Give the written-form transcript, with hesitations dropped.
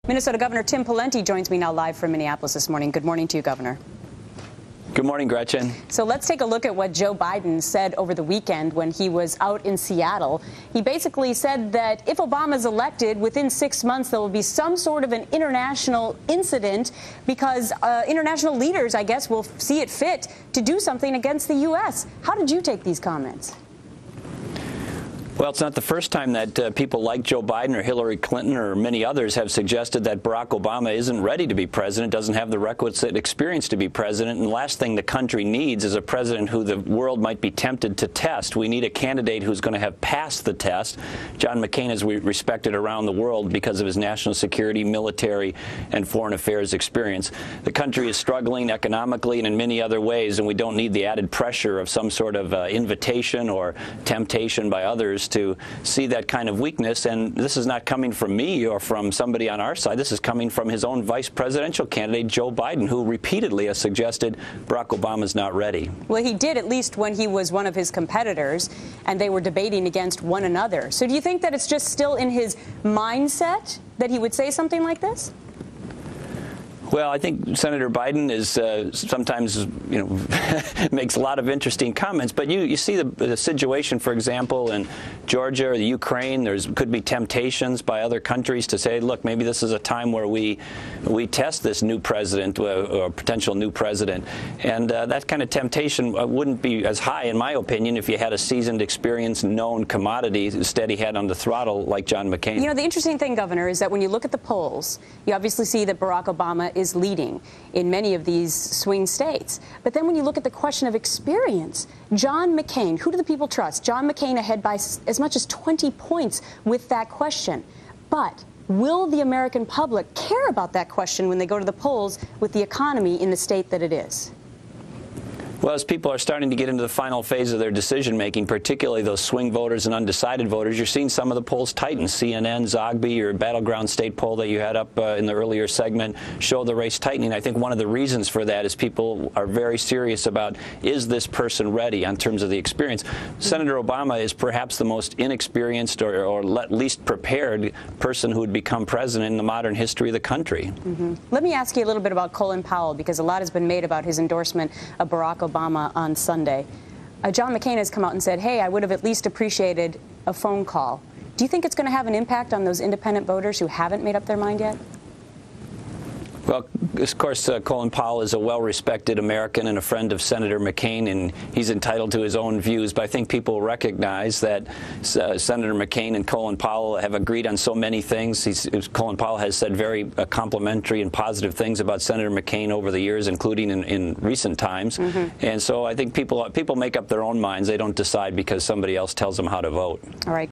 Minnesota Governor Tim Pawlenty joins me now live from Minneapolis this morning. Good morning to you, Governor. Good morning, Gretchen. So let's take a look at what Joe Biden said over the weekend when he was out in Seattle. He basically said that if Obama is elected, within 6 months there will be some sort of an international incident because international leaders, I guess, will see it fit to do something against the U.S. How did you take these comments? Well, it's not the first time that people like Joe Biden or Hillary Clinton or many others have suggested that Barack Obama isn't ready to be president, doesn't have the requisite experience to be president. And the last thing the country needs is a president who the world might be tempted to test. We need a candidate who's going to have passed the test. John McCain is respected around the world because of his national security, military, and foreign affairs experience. The country is struggling economically and in many other ways, and we don't need the added pressure of some sort of invitation or temptation by others to see that kind of weakness. And this is not coming from me or from somebody on our side. This is coming from his own vice presidential candidate, Joe Biden, who repeatedly has suggested Barack Obama's not ready. Well, he did, at least when he was one of his competitors and they were debating against one another. So do you think that it's just still in his mindset that he would say something like this? Well, I think Senator Biden is sometimes, makes a lot of interesting comments. But you see the situation, for example, in Georgia or the Ukraine. Could be temptations by other countries to say, look, maybe this is a time where we test this new president or potential new president. And that kind of temptation wouldn't be as high, in my opinion, if you had a seasoned, experienced, known commodity, steady head on the throttle like John McCain. You know, the interesting thing, Governor, is that when you look at the polls, you obviously see that Barack Obama is leading in many of these swing states. But then when you look at the question of experience, John McCain, who do the people trust? John McCain ahead by as much as 20 points with that question. But will the American public care about that question when they go to the polls with the economy in the state that it is? Well, as people are starting to get into the final phase of their decision-making, particularly those swing voters and undecided voters, you're seeing some of the polls tighten. CNN, Zogby, your battleground state poll that you had up in the earlier segment show the race tightening. I think one of the reasons for that is people are very serious about, is this person ready in terms of the experience? Senator Obama is perhaps the most inexperienced or least prepared person who would become president in the modern history of the country. Let me ask you a little bit about Colin Powell, because a lot has been made about his endorsement of Barack Obama on Sunday. John McCain has come out and said, hey, I would have at least appreciated a phone call. Do you think it's going to have an impact on those independent voters who haven't made up their mind yet? Well, of course, Colin Powell is a well-respected American and a friend of Senator McCain, and he's entitled to his own views. But I think people recognize that Senator McCain and Colin Powell have agreed on so many things. Colin Powell has said very complimentary and positive things about Senator McCain over the years, including in recent times. And so I think people make up their own minds. They don't decide because somebody else tells them how to vote. All right.